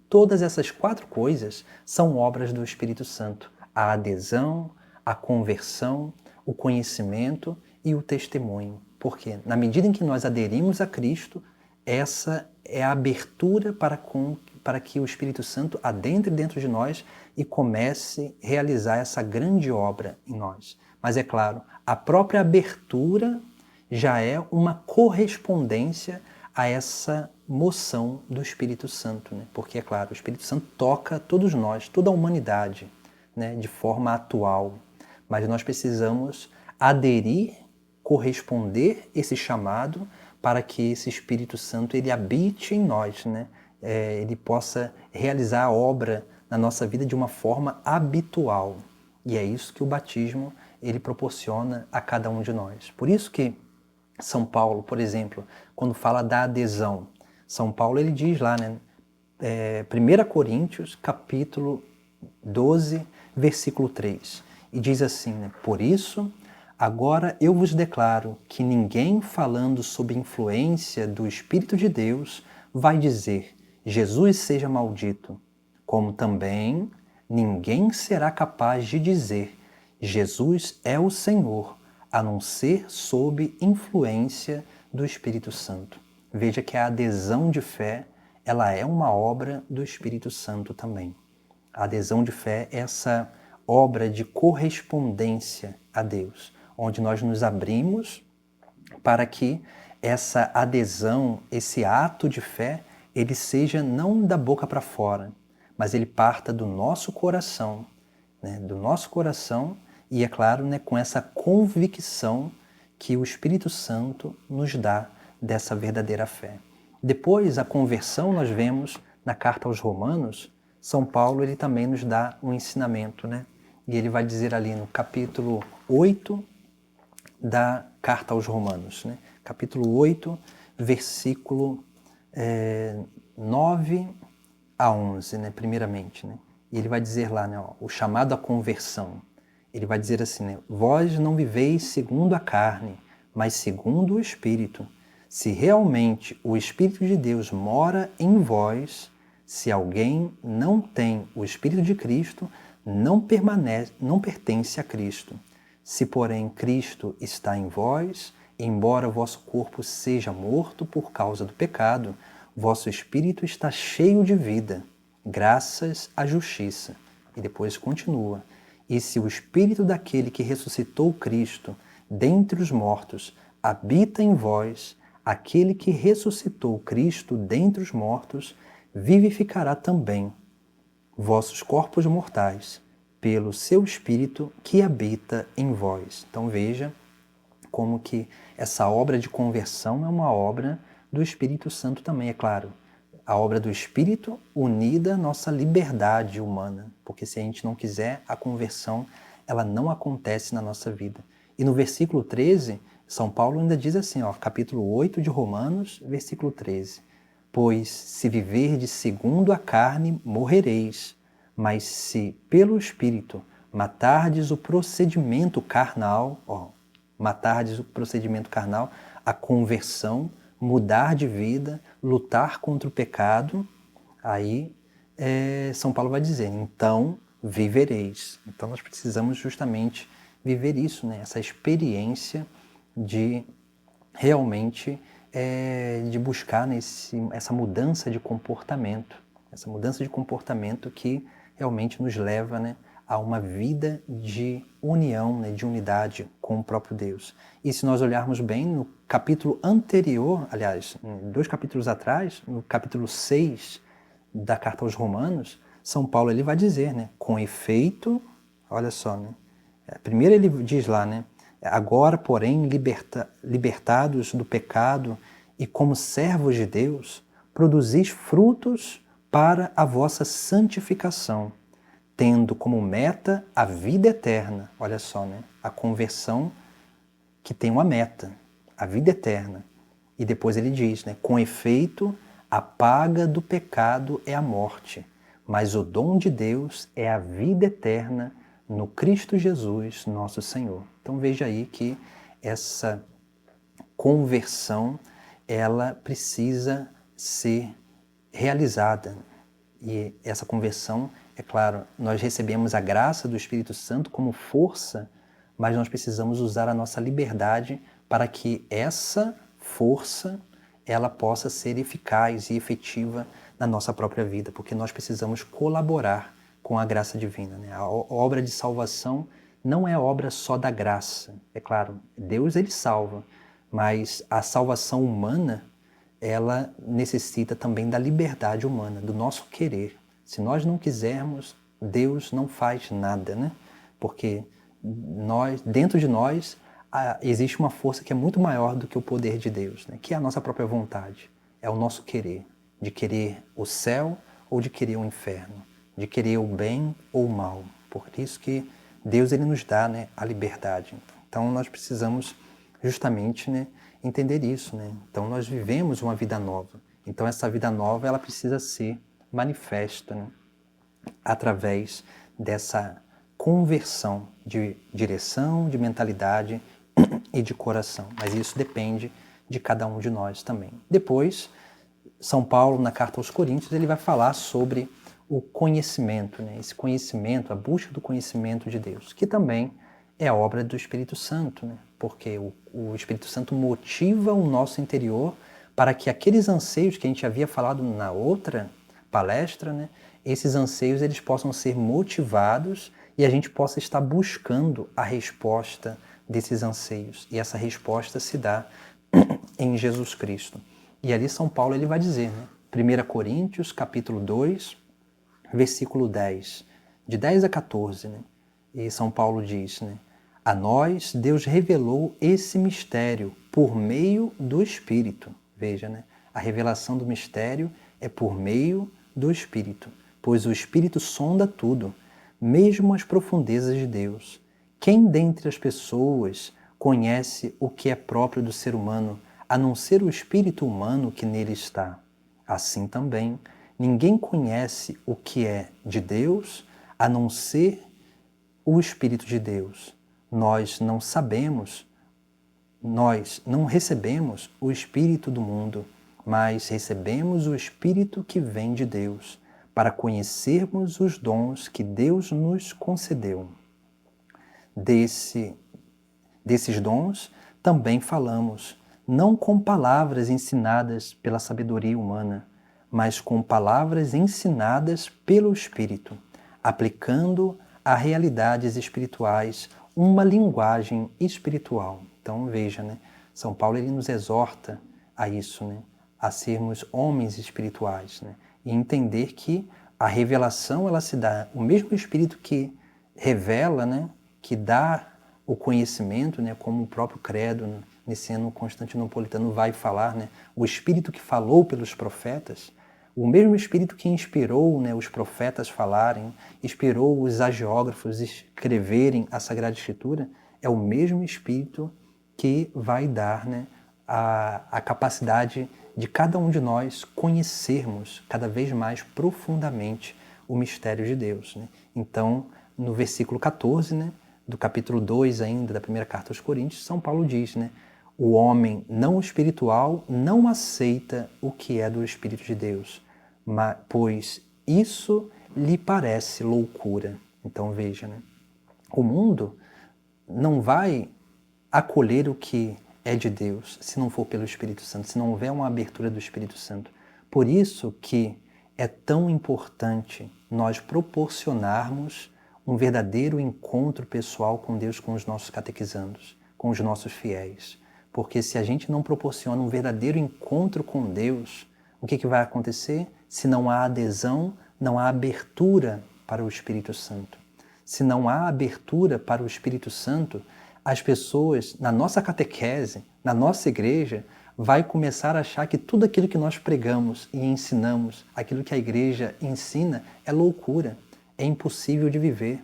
Speaker 1: todas essas 4 coisas são obras do Espírito Santo. A adesão, a conversão, o conhecimento e o testemunho. Porque na medida em que nós aderimos a Cristo, essa é a abertura para que o Espírito Santo adentre dentro de nós e comece a realizar essa grande obra em nós. Mas é claro, a própria abertura já é uma correspondência a essa moção do Espírito Santo, né? Porque, é claro, o Espírito Santo toca todos nós, toda a humanidade, né, de forma atual, mas nós precisamos aderir, corresponder esse chamado para que esse Espírito Santo ele habite em nós, né? Ele possa realizar a obra na nossa vida de uma forma habitual. E é isso que o batismo ele proporciona a cada um de nós. Por isso que São Paulo, por exemplo, quando fala da adesão, São Paulo ele diz lá, né, 1 Coríntios, capítulo 12, versículo 3, e diz assim, né, por isso, agora eu vos declaro que ninguém falando sob influência do Espírito de Deus vai dizer, Jesus seja maldito, como também ninguém será capaz de dizer, Jesus é o Senhor, a não ser sob influência do Espírito Santo. Veja que a adesão de fé, ela é uma obra do Espírito Santo também. A adesão de fé é essa obra de correspondência a Deus, onde nós nos abrimos para que essa adesão, esse ato de fé, ele seja não da boca para fora, mas ele parta do nosso coração, né? Do nosso coração e, é claro, né, com essa convicção que o Espírito Santo nos dá dessa verdadeira fé. Depois, a conversão, nós vemos na carta aos Romanos, São Paulo ele também nos dá um ensinamento, né? E ele vai dizer ali no capítulo 8 da carta aos Romanos, né? Capítulo 8, versículo 9 a 11, né, primeiramente, né? E ele vai dizer lá, né, ó, o chamado à conversão. Ele vai dizer assim, né, vós não viveis segundo a carne, mas segundo o Espírito. Se realmente o Espírito de Deus mora em vós, se alguém não tem o Espírito de Cristo, não pertence a Cristo. Se, porém, Cristo está em vós, embora vosso corpo seja morto por causa do pecado, vosso espírito está cheio de vida, graças à justiça. E depois continua. E se o espírito daquele que ressuscitou Cristo dentre os mortos habita em vós, aquele que ressuscitou Cristo dentre os mortos vivificará também vossos corpos mortais, pelo seu Espírito que habita em vós. Então veja como que essa obra de conversão é uma obra do Espírito Santo também, é claro. A obra do Espírito unida à nossa liberdade humana, porque se a gente não quiser, a conversão ela não acontece na nossa vida. E no versículo 13, São Paulo ainda diz assim, ó, capítulo 8 de Romanos, versículo 13. Pois se viverdes segundo a carne, morrereis, mas se pelo Espírito matardes o procedimento carnal, a conversão, mudar de vida, lutar contra o pecado, aí São Paulo vai dizer, então vivereis. Então nós precisamos justamente viver isso, né? Essa experiência de realmente de buscar essa mudança de comportamento, que realmente nos leva, né, a uma vida de união, né, de unidade com o próprio Deus. E se nós olharmos bem, no capítulo anterior, aliás, 2 capítulos atrás, no capítulo 6 da Carta aos Romanos, São Paulo ele vai dizer, né, com efeito, olha só, né, primeiro ele diz lá, né, agora, porém, libertados do pecado e como servos de Deus, produzis frutos para a vossa santificação, tendo como meta a vida eterna. Olha só, né? A conversão que tem uma meta, a vida eterna. E depois ele diz, né? Com efeito, a paga do pecado é a morte, mas o dom de Deus é a vida eterna no Cristo Jesus, nosso Senhor. Então veja aí que essa conversão, ela precisa ser realizada. E essa conversão, é claro, nós recebemos a graça do Espírito Santo como força, mas nós precisamos usar a nossa liberdade para que essa força ela possa ser eficaz e efetiva na nossa própria vida, porque nós precisamos colaborar com a graça divina, né? A obra de salvação não é obra só da graça. É claro, Deus ele salva, mas a salvação humana ela necessita também da liberdade humana, do nosso querer. Se nós não quisermos, Deus não faz nada, né? Porque dentro de nós, existe uma força que é muito maior do que o poder de Deus, né? Que é a nossa própria vontade, é o nosso querer, de querer o céu ou de querer o inferno, de querer o bem ou o mal. Por isso que Deus ele nos dá, né, a liberdade. Então nós precisamos justamente, né, entender isso, né? Então nós vivemos uma vida nova. Então essa vida nova ela precisa ser manifesta, né, através dessa conversão de direção, de mentalidade e de coração. Mas isso depende de cada um de nós também. Depois, São Paulo, na carta aos Coríntios, ele vai falar sobre o conhecimento, né? Esse conhecimento, a busca do conhecimento de Deus, que também é obra do Espírito Santo, né? Porque o Espírito Santo motiva o nosso interior para que aqueles anseios que a gente havia falado na outra palestra, né? Esses anseios eles possam ser motivados e a gente possa estar buscando a resposta desses anseios. E essa resposta se dá em Jesus Cristo. E ali São Paulo ele vai dizer, né? 1 Coríntios, capítulo 2, versículo 10, de 10 a 14, né? E São Paulo diz, né? A nós Deus revelou esse mistério por meio do Espírito. Veja, né? A revelação do mistério é por meio do Espírito, pois o Espírito sonda tudo, mesmo as profundezas de Deus. Quem dentre as pessoas conhece o que é próprio do ser humano, a não ser o espírito humano que nele está? Assim também, ninguém conhece o que é de Deus a não ser o Espírito de Deus. Nós não recebemos o Espírito do mundo, mas recebemos o Espírito que vem de Deus, para conhecermos os dons que Deus nos concedeu. Desses dons também falamos, não com palavras ensinadas pela sabedoria humana, mas com palavras ensinadas pelo Espírito, aplicando a realidades espirituais uma linguagem espiritual. Então veja, né? São Paulo ele nos exorta a isso, né? A sermos homens espirituais, né? E entender que a revelação ela se dá, o mesmo Espírito que revela, né? Que dá o conhecimento, né? Como o próprio credo niceno constantinopolitano vai falar, né? O Espírito que falou pelos profetas, o mesmo Espírito que inspirou, né, os profetas falarem, inspirou os agiógrafos escreverem a Sagrada Escritura, é o mesmo Espírito que vai dar, né, a capacidade de cada um de nós conhecermos cada vez mais profundamente o mistério de Deus, né? Então, no versículo 14, né, do capítulo 2 ainda, da primeira carta aos Coríntios, São Paulo diz, né, o homem não espiritual não aceita o que é do Espírito de Deus, pois isso lhe parece loucura. Então veja, né? O mundo não vai acolher o que é de Deus se não for pelo Espírito Santo, se não houver uma abertura do Espírito Santo. Por isso que é tão importante nós proporcionarmos um verdadeiro encontro pessoal com Deus, com os nossos catequizandos, com os nossos fiéis. Porque se a gente não proporciona um verdadeiro encontro com Deus, o que vai acontecer? Se não há adesão, não há abertura para o Espírito Santo. Se não há abertura para o Espírito Santo, as pessoas, na nossa catequese, na nossa igreja, vai começar a achar que tudo aquilo que nós pregamos e ensinamos, aquilo que a igreja ensina, é loucura, é impossível de viver.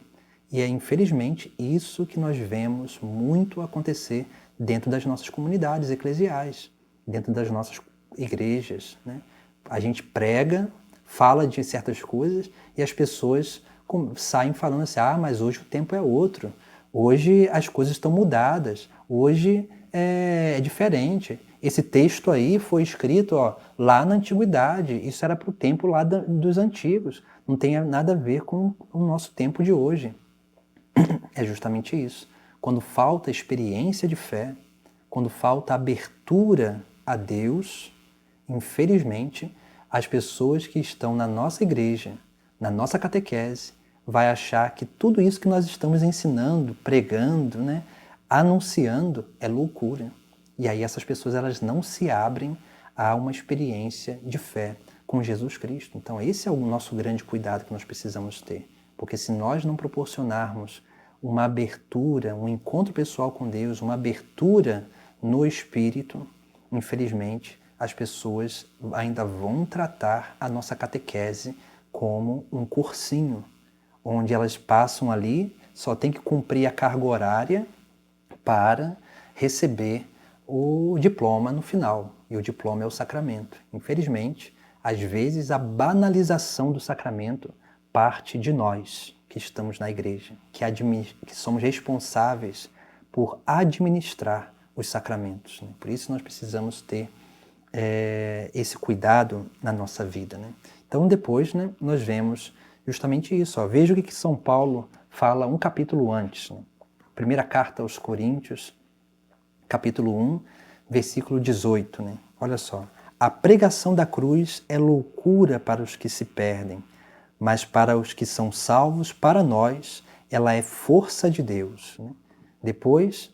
Speaker 1: E é, infelizmente, isso que nós vemos muito acontecer dentro das nossas comunidades eclesiais, dentro das nossas igrejas, né? A gente prega, fala de certas coisas e as pessoas saem falando assim, mas hoje o tempo é outro, hoje as coisas estão mudadas, hoje é diferente. Esse texto aí foi escrito lá na antiguidade, isso era para o tempo lá dos antigos, não tem nada a ver com o nosso tempo de hoje. É justamente isso. Quando falta experiência de fé, quando falta abertura a Deus, infelizmente, as pessoas que estão na nossa igreja, na nossa catequese, vai achar que tudo isso que nós estamos ensinando, pregando, né, anunciando, é loucura. E aí essas pessoas elas não se abrem a uma experiência de fé com Jesus Cristo. Então esse é o nosso grande cuidado que nós precisamos ter. Porque se nós não proporcionarmos uma abertura, um encontro pessoal com Deus, uma abertura no Espírito, infelizmente, as pessoas ainda vão tratar a nossa catequese como um cursinho, onde elas passam ali, só tem que cumprir a carga horária para receber o diploma no final. E o diploma é o sacramento. Infelizmente, às vezes a banalização do sacramento parte de nós que estamos na igreja, que somos responsáveis por administrar os sacramentos, né? Por isso nós precisamos ter esse cuidado na nossa vida, né? Então depois, né, nós vemos justamente isso. Veja o que São Paulo fala um capítulo antes. Né? Primeira carta aos Coríntios, capítulo 1, versículo 18. Né? Olha só. A pregação da cruz é loucura para os que se perdem, mas para os que são salvos, para nós, ela é força de Deus. Né? Depois,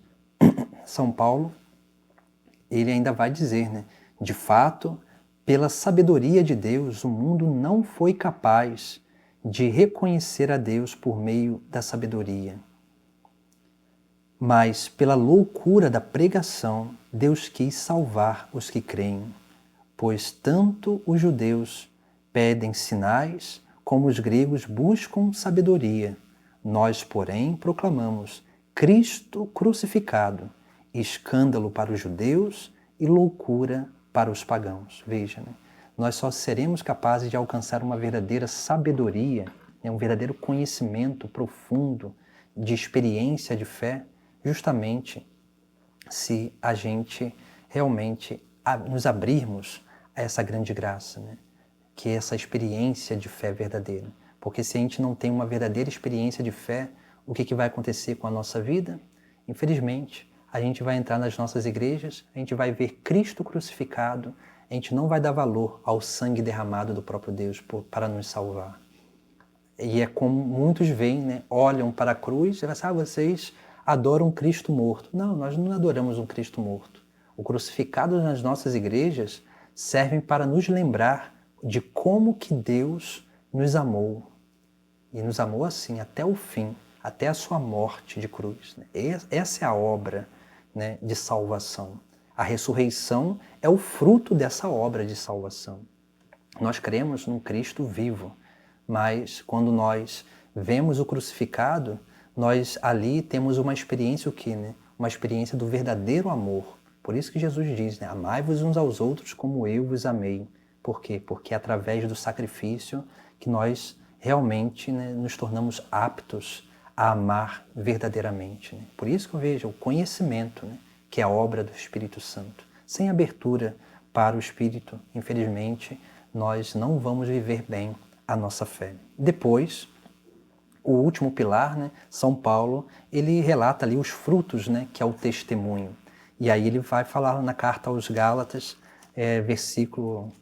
Speaker 1: São Paulo, ele ainda vai dizer, né? De fato, pela sabedoria de Deus, o mundo não foi capaz de reconhecer a Deus por meio da sabedoria. Mas, pela loucura da pregação, Deus quis salvar os que creem, pois tanto os judeus pedem sinais, como os gregos buscam sabedoria. Nós, porém, proclamamos Cristo crucificado, escândalo para os judeus e loucura para os pagãos. Veja, né? nós só seremos capazes de alcançar uma verdadeira sabedoria, né, um verdadeiro conhecimento profundo de experiência de fé, justamente se a gente realmente nos abrirmos a essa grande graça, né? Que é essa experiência de fé verdadeira. Porque se a gente não tem uma verdadeira experiência de fé, o que vai acontecer com a nossa vida? Infelizmente, a gente vai entrar nas nossas igrejas, a gente vai ver Cristo crucificado, a gente não vai dar valor ao sangue derramado do próprio Deus para nos salvar. E é como muitos veem, né? Olham para a cruz e falam, vocês adoram um Cristo morto. Não, nós não adoramos um Cristo morto. O crucificado nas nossas igrejas servem para nos lembrar de como que Deus nos amou. E nos amou assim, até o fim, até a sua morte de cruz. Essa é a obra, né, de salvação. A ressurreição é o fruto dessa obra de salvação. Nós cremos num Cristo vivo, mas quando nós vemos o crucificado, nós ali temos uma experiência o quê, né? Uma experiência do verdadeiro amor. Por isso que Jesus diz, né? Amai-vos uns aos outros como eu vos amei. Por quê? Porque é através do sacrifício que nós realmente, né, nos tornamos aptos a amar verdadeiramente. Né? Por isso que eu vejo o conhecimento, né, que é a obra do Espírito Santo. Sem abertura para o Espírito, infelizmente, nós não vamos viver bem a nossa fé. Depois, o último pilar, né, São Paulo, ele relata ali os frutos, né, que é o testemunho. E aí ele vai falar na carta aos Gálatas,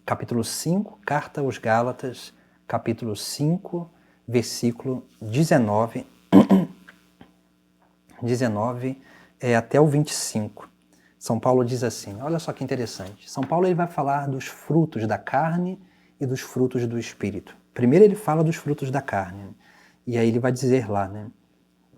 Speaker 1: capítulo 5, carta aos Gálatas, capítulo 5, versículo 19, 19 até o 25. São Paulo diz assim, olha só que interessante. São Paulo ele vai falar dos frutos da carne e dos frutos do Espírito. Primeiro ele fala dos frutos da carne. E aí ele vai dizer lá, né?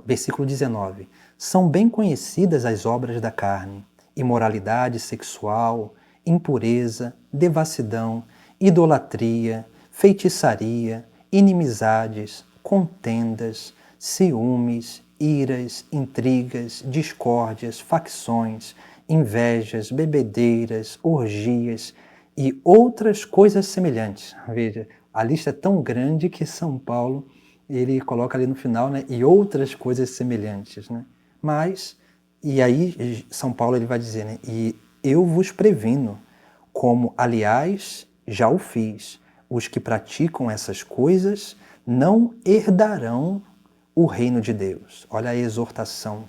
Speaker 1: Versículo 19. São bem conhecidas as obras da carne. Imoralidade sexual, impureza, devassidão, idolatria, feitiçaria, inimizades, contendas, ciúmes, iras, intrigas, discórdias, facções, invejas, bebedeiras, orgias e outras coisas semelhantes. Veja, a lista é tão grande que São Paulo ele coloca ali no final, né, e outras coisas semelhantes, né? Mas, e aí São Paulo ele vai dizer, né, e eu vos previno, como aliás já o fiz, os que praticam essas coisas não herdarão o reino de Deus. Olha a exortação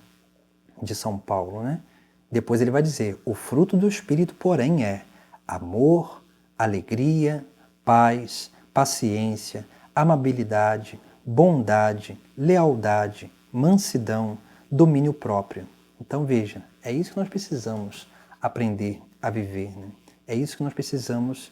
Speaker 1: de São Paulo, né? Depois ele vai dizer, o fruto do Espírito, porém, é amor, alegria, paz, paciência, amabilidade, bondade, lealdade, mansidão, domínio próprio. Então veja, é isso que nós precisamos aprender a viver, né? É isso que nós precisamos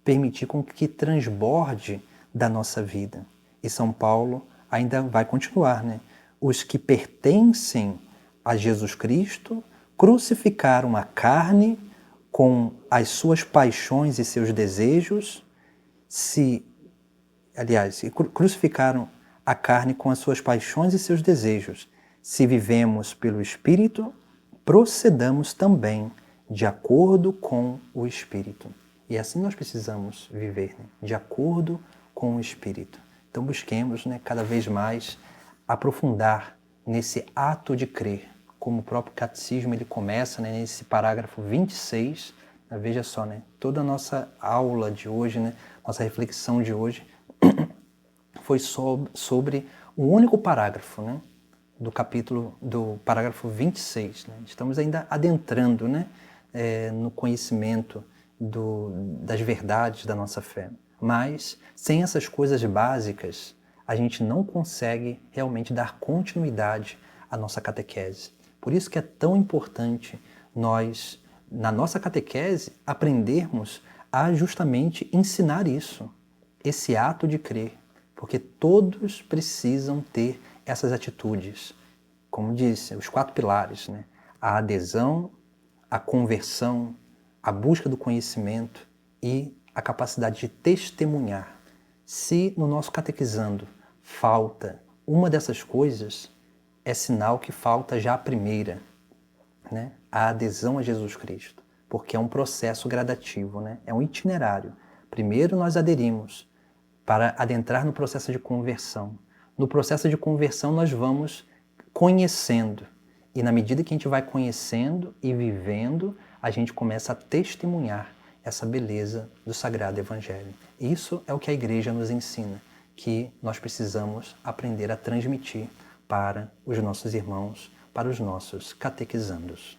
Speaker 1: permitir com que transborde da nossa vida. E São Paulo ainda vai continuar, né? Os que pertencem a Jesus Cristo crucificaram a carne com as suas paixões e seus desejos, crucificaram a carne com as suas paixões e seus desejos. Se vivemos pelo Espírito, procedamos também de acordo com o Espírito. E assim nós precisamos viver, né? De acordo com o Espírito. Então busquemos, né, cada vez mais aprofundar nesse ato de crer, como o próprio catecismo ele começa, né, nesse parágrafo 26. Veja só, né, toda a nossa aula de hoje, né, nossa reflexão de hoje foi sobre um único parágrafo, né, do parágrafo 26. Né? Estamos ainda adentrando, né, no conhecimento das verdades da nossa fé. Mas, sem essas coisas básicas, a gente não consegue realmente dar continuidade à nossa catequese. Por isso que é tão importante nós, na nossa catequese, aprendermos a justamente ensinar isso, esse ato de crer, porque todos precisam ter essas atitudes. Como disse, os 4 pilares, né? A adesão, a conversão, a busca do conhecimento e a capacidade de testemunhar. Se no nosso catequizando falta uma dessas coisas, é sinal que falta já a primeira, né? A adesão a Jesus Cristo, porque é um processo gradativo, né? É um itinerário. Primeiro nós aderimos para adentrar no processo de conversão. No processo de conversão nós vamos conhecendo. E na medida que a gente vai conhecendo e vivendo, a gente começa a testemunhar essa beleza do Sagrado Evangelho. Isso é o que a Igreja nos ensina, que nós precisamos aprender a transmitir para os nossos irmãos, para os nossos catequizandos.